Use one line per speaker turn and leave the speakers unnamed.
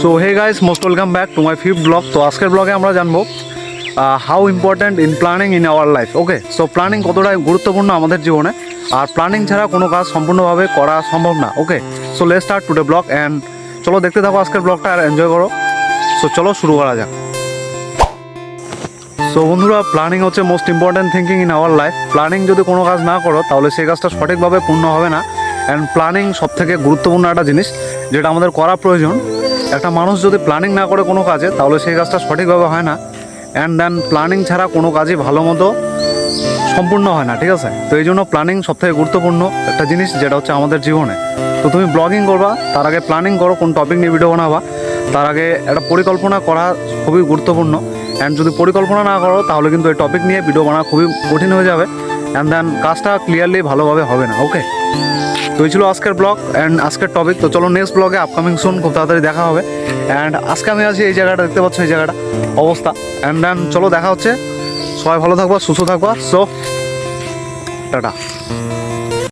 So hey guys, most welcome back to my fifth blog. তো আজকের ব্লগে আমরা জানবো how important in planning in our life. Okay, so planning কতটা গুরুত্বপূর্ণ আমাদের জীবনে, আর প্ল্যানিং ছাড়া কোনো কাজ সম্পূর্ণভাবে করা সম্ভব না। Okay, so let's start today blog and চলো দেখতে থাকো আজকের ব্লগটা আর এনজয় করো। সো চলো শুরু করা যাক। সো বন্ধুরা, প্ল্যানিং হচ্ছে most important thinking in our life. Planning যদি কোনো কাজ না করো তাহলে সেই কাজটা সঠিকভাবে পূর্ণ হবে না। অ্যান্ড প্ল্যানিং সবথেকে গুরুত্বপূর্ণ একটা জিনিস যেটা আমাদের করা প্রয়োজন। একটা মানুষ যদি প্ল্যানিং না করে কোনো কাজে তাহলে সেই কাজটা সঠিকভাবে হয় না। অ্যান্ড দেন প্ল্যানিং ছাড়া কোনো কাজই ভালো মতো সম্পূর্ণ হয় না, ঠিক আছে? তো এই জন্য প্ল্যানিং সবথেকে গুরুত্বপূর্ণ একটা জিনিস যেটা হচ্ছে আমাদের জীবনে। তো তুমি ব্লগিং করবা তার আগে প্ল্যানিং করো, কোন টপিক নিয়ে ভিডিও বানাবা তার আগে একটা পরিকল্পনা করা খুবই গুরুত্বপূর্ণ। অ্যান্ড যদি পরিকল্পনা না করো তাহলে কিন্তু এই টপিক নিয়ে ভিডিও বানানো খুবই কঠিন হয়ে যাবে। অ্যান্ড দেন কাজটা ক্লিয়ারলি ভালোভাবে হবে না। ওকে, তো এই ছিল আজকের ব্লগ অ্যান্ড আজকের টপিক। তো চলো নেক্সট ব্লগে আপকামিং সুন খুব তাড়াতাড়ি দেখা হবে। অ্যান্ড আজকে আমি আছি এই জায়গাটা, দেখতে পাচ্ছ এই জায়গাটা অবস্থা। অ্যান্ড দেন চলো দেখা হচ্ছে। সবাই ভালো থাকবা, সুস্থ থাকবা। So tata.